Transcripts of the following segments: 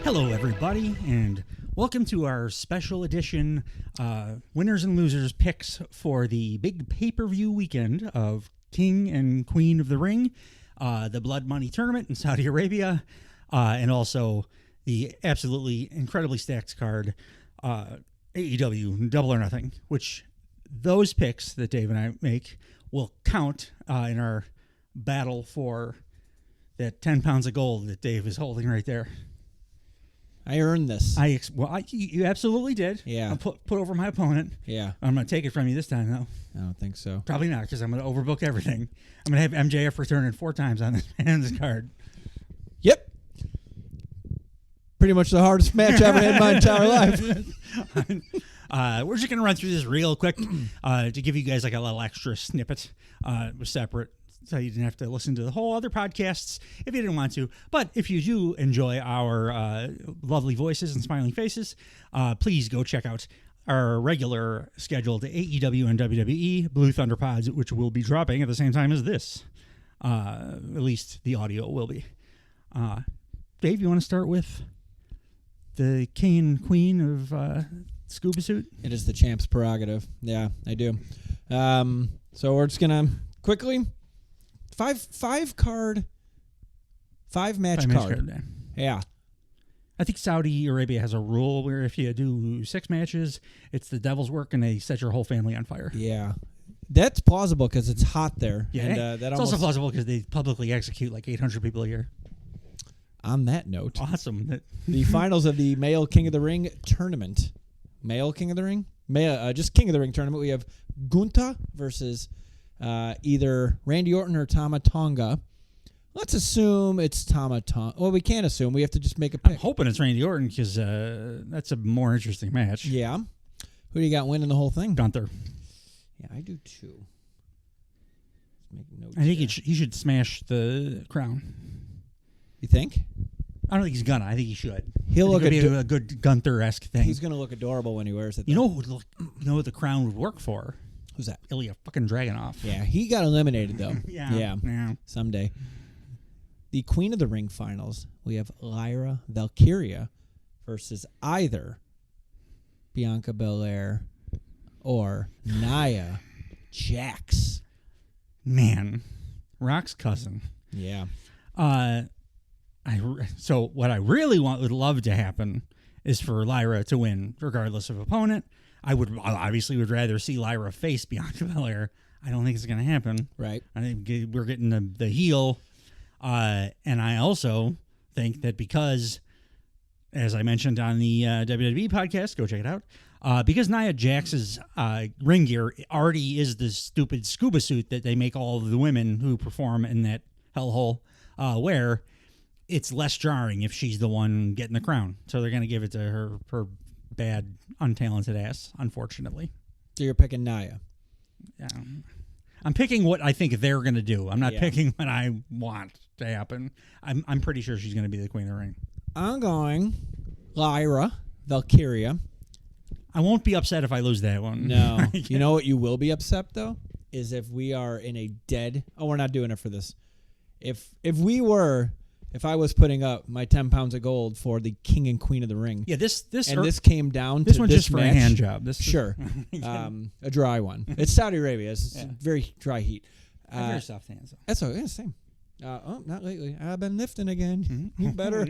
Hello, everybody, and welcome to our special edition winners and losers picks for the big pay-per-view weekend of King and Queen of the Ring, the Blood Money Tournament in Saudi Arabia, and also the absolutely incredibly stacked card, AEW Double or Nothing, which those picks that Dave and I make will count in our battle for that 10 pounds of gold that Dave is holding right there. I earned this. You absolutely did. Yeah. I'll put over my opponent. Yeah. I'm going to take it from you this time, though. I don't think so. Probably not, because I'm going to overbook everything. I'm going to have MJF returning 4 times on this man's card. Yep. Pretty much the hardest match I've ever had in my entire life. We're just going to run through this real quick to give you guys like a little extra snippet. It was separate, so you didn't have to listen to the whole other podcasts if you didn't want to. But if you do enjoy our lovely voices and smiling faces, please go check out our regular scheduled AEW and WWE Blue Thunder Pods, which will be dropping at the same time as this. At least the audio will be. Dave, you want to start with the king and queen of Scuba Suit? It is the champ's prerogative. Yeah, I do. So we're just going to quickly... Five match card. Yeah. I think Saudi Arabia has a rule where if you do 6 matches, it's the devil's work and they set your whole family on fire. Yeah. That's plausible because it's hot there. Yeah. And, it's also plausible because they publicly execute like 800 people a year. On that note. Awesome. The finals of the Male King of the Ring tournament. Male King of the Ring? Just King of the Ring tournament. We have Gunta versus... either Randy Orton or Tama Tonga. Let's assume it's Tama Tonga. Well, we can't assume. We have to just make a pick. I'm hoping it's Randy Orton because that's a more interesting match. Yeah. Who do you got winning the whole thing? Gunther. Yeah, I do too. Let's make notes. I think he should smash the crown. You think? I don't think he's gonna. I think he should. He'll look be a good Gunther-esque thing. He's gonna look adorable when he wears it. You know who the crown would work for? Who's that? Ilya fucking Dragunov. Yeah, he got eliminated, though. Yeah. Someday. The Queen of the Ring finals, we have Lyra Valkyria versus either Bianca Belair or Nia Jax. Man, Rock's cousin. Yeah. So what I really would love to happen is for Lyra to win, regardless of opponent. I obviously would rather see Lyra face Bianca Belair. I don't think it's going to happen. Right. I think we're getting the heel. And I also think that because, as I mentioned on the WWE podcast, go check it out, because Nia Jax's ring gear already is the stupid scuba suit that they make all of the women who perform in that hellhole wear, it's less jarring if she's the one getting the crown. So they're going to give it to her bad, untalented ass, unfortunately. So you're picking Nia. Yeah. I'm picking what I think they're going to do. I'm not picking what I want to happen. I'm pretty sure she's going to be the Queen of the Ring. I'm going Lyra Valkyria. I won't be upset if I lose that one. No. You know what you will be upset, though? Is if we are in a dead... Oh, we're not doing it for this. If I was putting up my 10 pounds of gold for the King and Queen of the Ring. Yeah, this came down this to one's this just for match, a hand job. Sure. A dry one. It's Saudi Arabia. It's very dry heat. Very soft hands. That's okay. Yeah, same. Not lately. I've been lifting again. You better.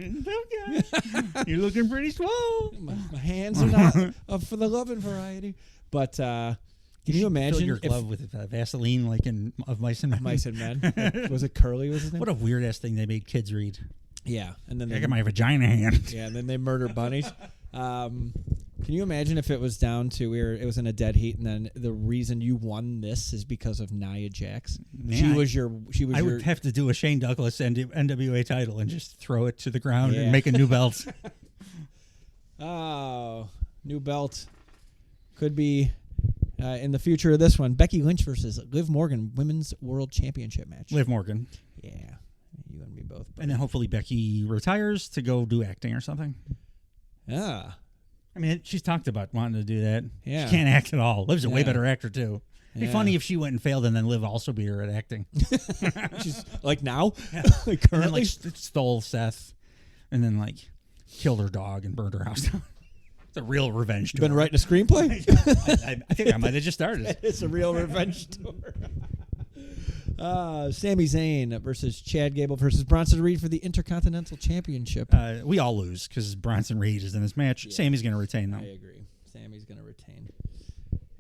You're looking pretty swole. My hands are not up for the loving variety. But can you imagine fill your glove with Vaseline like in Of Mice and Men? Mice and Men. Was it Curly? Was his name? What a weird ass thing they made kids read. Yeah, and then I got my vagina hand. Yeah, and then they murder bunnies. Can you imagine if it was down to it was in a dead heat, and then the reason you won this is because of Nia Jax? Man, I would have to do a Shane Douglas NWA title and just throw it to the ground and make a new belt. Oh, new belt could be in the future of this one. Becky Lynch versus Liv Morgan, Women's World Championship match. Liv Morgan. Yeah, you and me both. And then hopefully Becky retires to go do acting or something. Yeah. I mean, she's talked about wanting to do that. Yeah. She can't act at all. Liv's a way better actor, too. It'd be Yeah. funny if she went and failed and then Liv also beat her at acting. She's like now? Yeah. Like And then, currently? stole Seth. And then, killed her dog and burned her house down. It's a real revenge You tour. been writing a screenplay? I think I might have just started. It's a real revenge tour. Sami Zayn versus Chad Gable versus Bronson Reed for the Intercontinental Championship. We all lose because Bronson Reed is in this match. Yeah. Sammy's going to retain, though. I agree. Sammy's going to retain.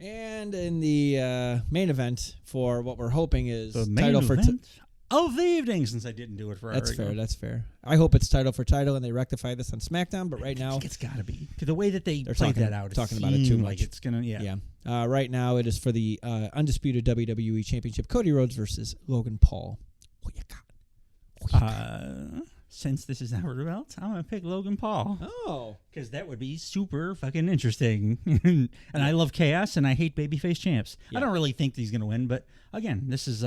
And in the main event for what we're hoping is The main title event of the evening, since I didn't do it for That's fair. That's fair. I hope it's title for title and they rectify this on SmackDown. But right I now, think it's got to be the way that they're played talking- that out. talking about it too like much. it's gonna. Yeah. right now it is for the undisputed WWE Championship: Cody Rhodes versus Logan Paul. What you got? Since this is our belt, I'm gonna pick Logan Paul. Oh, Because that would be super fucking interesting. And I love chaos, and I hate babyface champs. Yeah. I don't really think he's going to win, but again, this is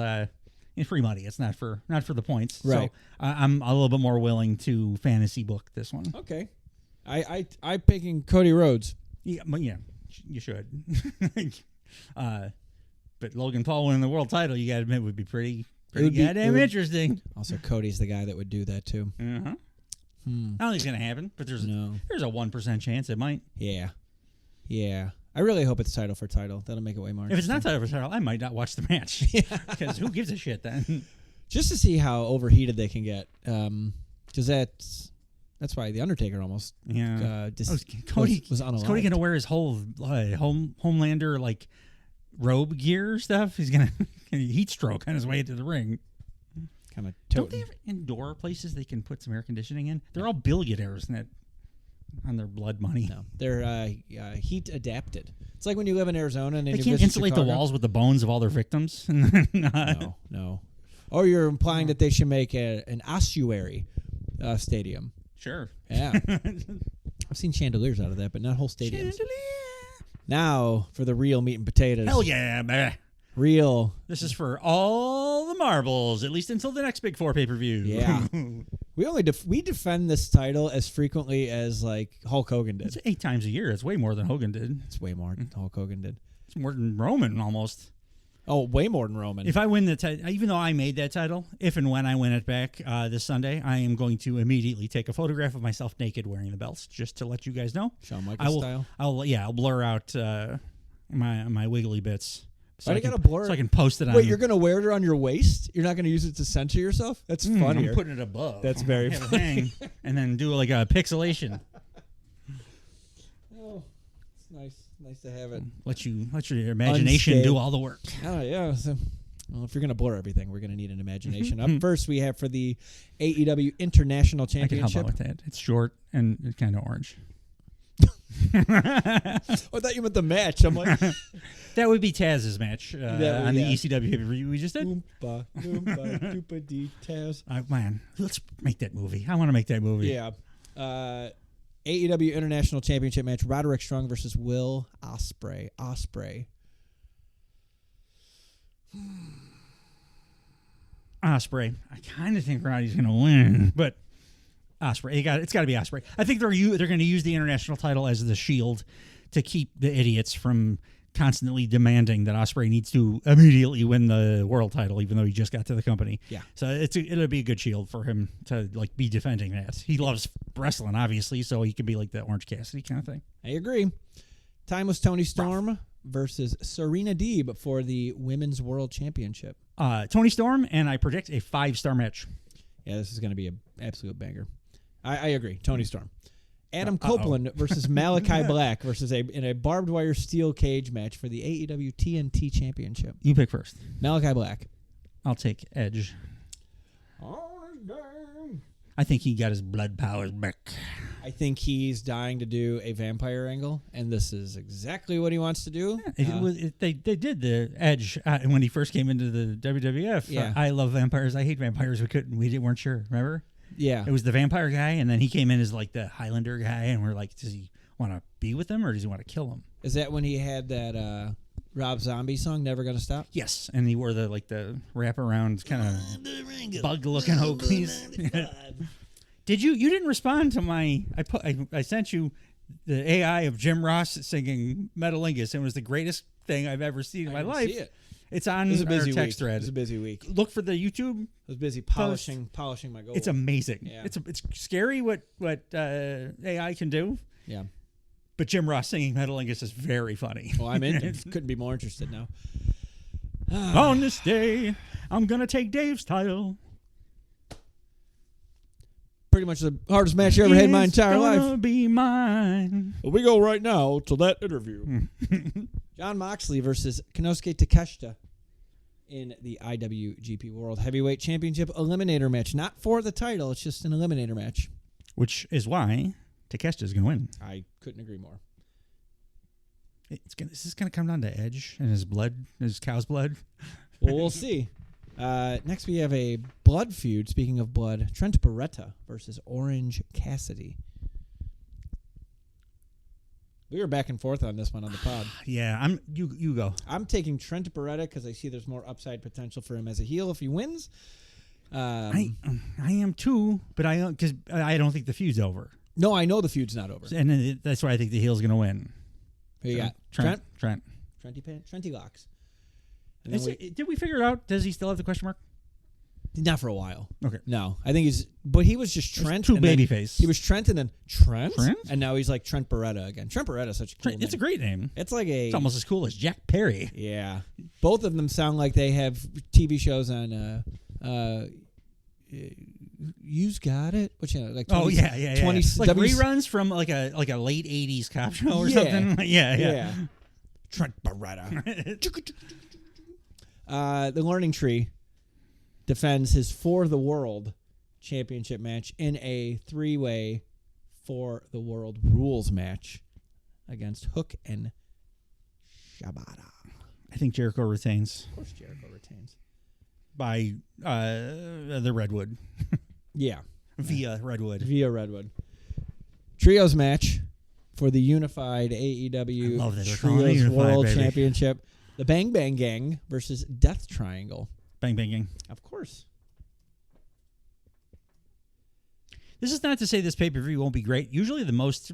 free money. It's not for the points. Right. So I'm a little bit more willing to fantasy book this one. okay. I'm picking Cody Rhodes. Yeah, but yeah, you should. But Logan Paul winning the world title, you got to admit, would be pretty goddamn interesting. Also, Cody's the guy that would do that too. Uh-huh. I don't think it's going to happen, but there's a 1% chance it might. Yeah. I really hope it's title for title. That'll make it way more If it's not interesting. title for title, I might not watch the match. Because who gives a shit then? Just to see how overheated they can get. Because that's why The Undertaker almost Cody was is unalive. Cody going to wear his whole Homelander like robe gear stuff? He's going to heat stroke on his way to the ring. Kind of Don't they have indoor places they can put some air conditioning in? They're all billionaires on their blood money. No, they're heat adapted. It's like when you live in Arizona and then They you can't visit insulate Chicago. the walls with the bones of all their victims. No. Or you're implying that they should make an ossuary stadium. Sure. Yeah. I've seen chandeliers out of that, but not whole stadiums. Chandelier. Now for the real meat and potatoes. Hell yeah, man. Real. This is for all the marbles, at least until the next Big Four pay-per-view. Yeah. We defend this title as frequently as like Hulk Hogan did. It's 8 times a year. It's way more than Hogan did. It's way more than Hulk Hogan did. It's more than Roman almost. Oh, way more than Roman. If I win the title, even though I made that title, if and when I win it back this Sunday, I am going to immediately take a photograph of myself naked wearing the belts, just to let you guys know. Shawn Michaels style. I'll blur out my wiggly bits. Why do you gotta blur so I can post it on. Wait, you're gonna wear it around your waist? You're not gonna use it to censor yourself? That's funnier. I'm putting it above. That's very Have it funny. hang, and then do like a pixelation. Oh, it's nice to have it. Let your imagination Unscathed. do all the work. Oh yeah. So, well, if you're gonna blur everything, we're gonna need an imagination. Up first, we have for the AEW International I can help Championship. out with that. It's short and it's kind of orange. Oh, I thought you meant the match. I'm like, That would be Taz's match on the yeah. ECW pay-per-view we just did. Oompa, Loompa, Doopa Dee Taz. Man, let's make that movie. I want to make that movie. Yeah. AEW International Championship match: Roderick Strong versus Will Ospreay. Ospreay. Ospreay. I kind of think Roddy's going to win, but Ospreay. It's got to be Ospreay. I think they're going to use the international title as the shield to keep the idiots from constantly demanding that Ospreay needs to immediately win the world title, even though he just got to the company. Yeah. So it'll be a good shield for him to like be defending that. He loves wrestling, obviously, so he can be like the Orange Cassidy kind of thing. I agree. Time was Toni Storm versus Serena Deeb for the Women's World Championship. Toni Storm, and I predict a 5-star match. Yeah, this is going to be an absolute banger. I agree. Toni Storm. Adam Copeland versus Malachi Black in a barbed wire steel cage match for the AEW TNT Championship. You pick first. Malachi Black. I'll take Edge. I think he got his blood powers back. I think he's dying to do a vampire angle, and this is exactly what he wants to do. They did the Edge when he first came into the WWF. Yeah. I love vampires. I hate vampires. We weren't sure. Remember? Yeah. It was the vampire guy, and then he came in as like the Highlander guy, and we're like, does he want to be with him or does he want to kill him? Is that when he had that Rob Zombie song, Never Gonna Stop? Yes, and he wore the wraparound kind of bug-looking Oakleys. Did you didn't respond to my? I sent you the AI of Jim Ross singing Metalingus, and it was the greatest thing I've ever seen in my life. See it. It's on It was a our busy text week. It thread. was a busy week. I Look for the YouTube. was busy polishing my goal. It's amazing. Yeah. It's scary what AI can do. Yeah. But Jim Ross singing Metalingus is very funny. Well, I'm in. Couldn't be more interested now. On this day, I'm gonna take Dave's title. Pretty much the hardest match I ever had in my entire It's life. gonna be mine. Well, we go right now to that interview. John Moxley versus Konosuke Takeshita in the IWGP World Heavyweight Championship Eliminator match. Not for the title, it's just an Eliminator match. Which is why Takeshita's gonna win. I couldn't agree more. Is this gonna come down to Edge and his blood, his cow's blood? Well, we'll see. Next, we have a blood feud. Speaking of blood, Trent Beretta versus Orange Cassidy. We were back and forth on this one on the pod. Yeah, you go. I'm taking Trent Beretta because I see there's more upside potential for him as a heel if he wins. I am too, but because I don't think the feud's over, No, I know the feud's not over. and that's why I think the heel's gonna win. Who you got? Trent. Trenty locks. And then Did we figure it out? Does he still have the question mark? not for a while. Okay. No, I think but he was just Trent. Two and then babyface. He was Trent and then Trent? Trent? And now he's like Trent Beretta again. Trent Beretta is such a cool name. It's a great name. It's like It's almost as cool as Jack Perry. Yeah. Both of them sound like they have TV shows on You've Got It? What channel? Like 20, 20 like reruns from like a late '80s cop show or something. Yeah. Trent Beretta. The Learning Tree defends his For the World championship match in a 3-way For the World rules match against Hook and Shibata. I think Jericho retains Of course, Jericho retains. by the Redwood. Yeah. Via Redwood. Trios match for the unified AEW I love that they're calling it Trios unified, World baby. Championship. The Bang Bang Gang versus Death Triangle. Bang banging. Of course. This is not to say this pay-per-view won't be great. Usually the most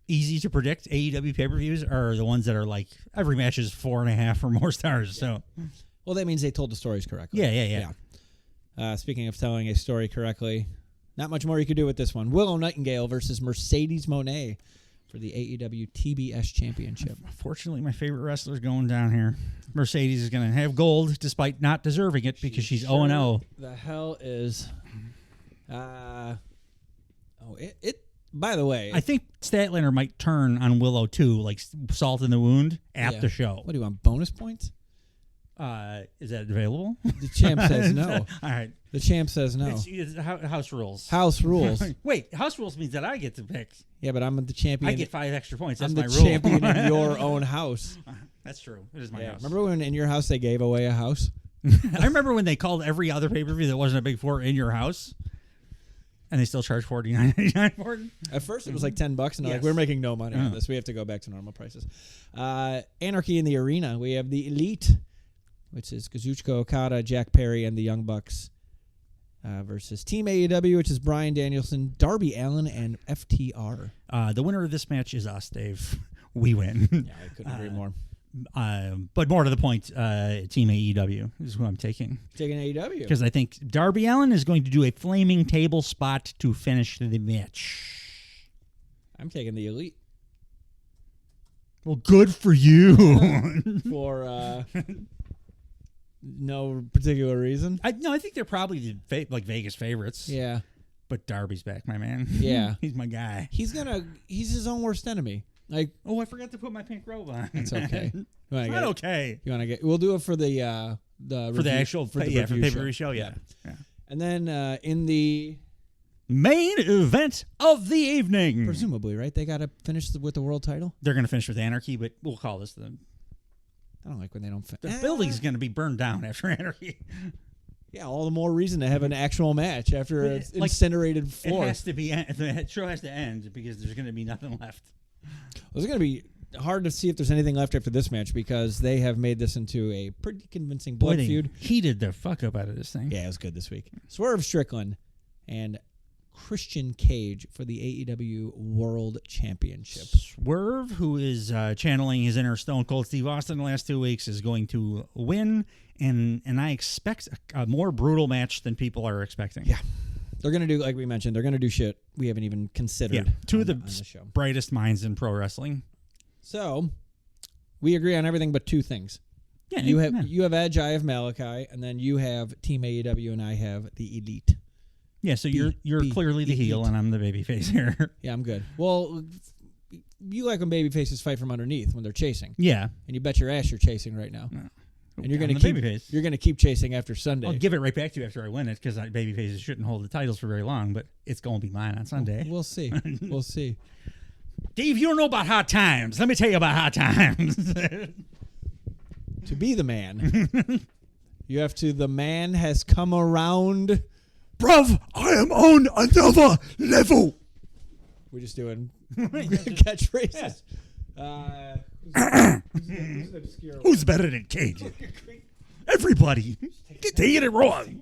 easy to predict AEW pay-per-views are the ones that are like every match is 4.5 or more stars. So Well, that means they told the stories correctly. Yeah. Speaking of telling a story correctly, not much more you could do with this one. Willow Nightingale versus Mercedes Moné for the AEW TBS Championship. Fortunately, my favorite wrestler's going down here. Mercedes is going to have gold despite not deserving it because she's 0-0. The hell is... By the way... I think Statlander might turn on Willow too, like salt in the wound at the show. What do you want, bonus points? Is that available? The champ says no. All right. The champ says no. It's house rules. House rules. Wait, house rules means that I get to pick. Yeah, but I'm the champion. I get 5 extra points. That's I'm my the rule. champion in your own house. That's true. It is my house. Remember when in your house they gave away a house? I remember when they called every other pay-per-view that wasn't a Big Four in your house, and they still charge $49.99 for it. At first it was like $10, and they're like, Yes. we're making no money on this. We have to go back to normal prices. Anarchy in the Arena. We have the Elite, which is Kazuchika Okada, Jack Perry, and the Young Bucks versus Team AEW, which is Bryan Danielson, Darby Allin, and FTR. The winner of this match is us, Dave. We win. Yeah, I couldn't agree more. But more to the point, Team AEW is who I'm taking. Taking AEW. Because I think Darby Allin is going to do a flaming table spot to finish the match. I'm taking the Elite. Well, good for you. For no particular reason. I think they're probably the Vegas favorites. Yeah. But Darby's back, my man. Yeah. He's my guy. He's his own worst enemy. Like, oh, I forgot to put my pink robe on. it's okay. It's not okay. You want to get? We'll do it for the actual for the pay-per-view show. Yeah. And then in the main event of the evening, presumably, right? They got to finish with the world title. They're going to finish with Anarchy, but we'll call this the. I don't like when they don't. The building's going to be burned down after Anarchy. Yeah, all the more reason to have an actual match after an incinerated floor. It has to be. The show has to end because there's going to be nothing left. Well, it's going to be hard to see if there's anything left after this match because they have made this into a pretty convincing blood feud. Heated the fuck up out of this thing. Yeah, it was good this week. Swerve Strickland and Christian Cage for the AEW World Championship. Swerve, who is channeling his inner Stone Cold Steve Austin the last 2 weeks, is going to win, and I expect a more brutal match than people are expecting. Yeah. They're going to do, like we mentioned, they're going to do shit we haven't even considered. Yeah, two of the show. brightest minds in pro wrestling. So, we agree on everything but two things. Yeah, you have Edge, I have Malachi, and then you have Team AEW, and I have the Elite. Yeah, so you're clearly the heel, and I'm the babyface here. Yeah, I'm good. Well, you like when babyfaces fight from underneath when they're chasing. Yeah, and you bet your ass you're chasing right now. No. And you're going to keep chasing after Sunday. I'll give it right back to you after I win it because babyfaces shouldn't hold the titles for very long, but it's going to be mine on Sunday. We'll see. We'll see. Dave, you don't know about hot times. Let me tell you about hot times. To be the man, you have to. The man has come around. Bruv, I am on another level. We're just doing catchphrases. Who's better than Cage? Everybody. You're taking it wrong.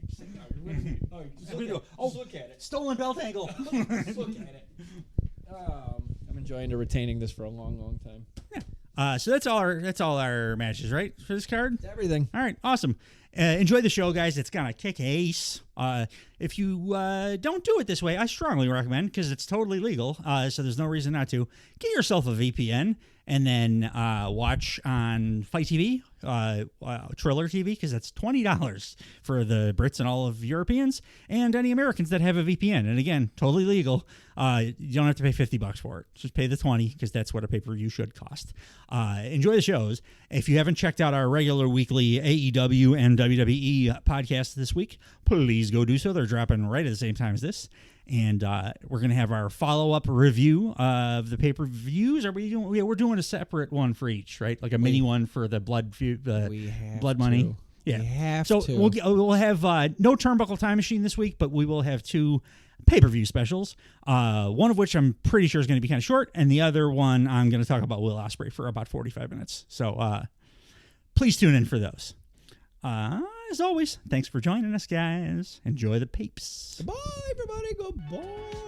Just look at it. Stolen belt angle. Just look at it. I'm enjoying retaining this for a long, long time. Yeah. So that's all our matches, right, for this card? It's everything. All right, awesome. Enjoy the show, guys. It's gonna kick ace. If you don't do it this way, I strongly recommend, because it's totally legal. So there's no reason not to. Get yourself a VPN and then watch on Fight TV, Triller TV, because that's $20 for the Brits and all of Europeans and any Americans that have a VPN. And again, totally legal. You don't have to pay $50 for it. Just pay the $20, because that's what a pay-per-view should cost. Enjoy the shows. If you haven't checked out our regular weekly AEW and WWE podcast this week, please go do so. They're dropping right at the same time as this. And we're going to have our follow-up review of the pay-per-views. Are we doing? We're doing a separate one for each, right? Like a mini one for the blood money. Yeah. We have to. We'll have no Turnbuckle Time Machine this week, but we will have two pay-per-view specials. One of which I'm pretty sure is going to be kind of short, and the other one I'm going to talk about Will Ospreay for about 45 minutes. So please tune in for those. As always, thanks for joining us, guys. Enjoy the papes. Goodbye, everybody. Goodbye.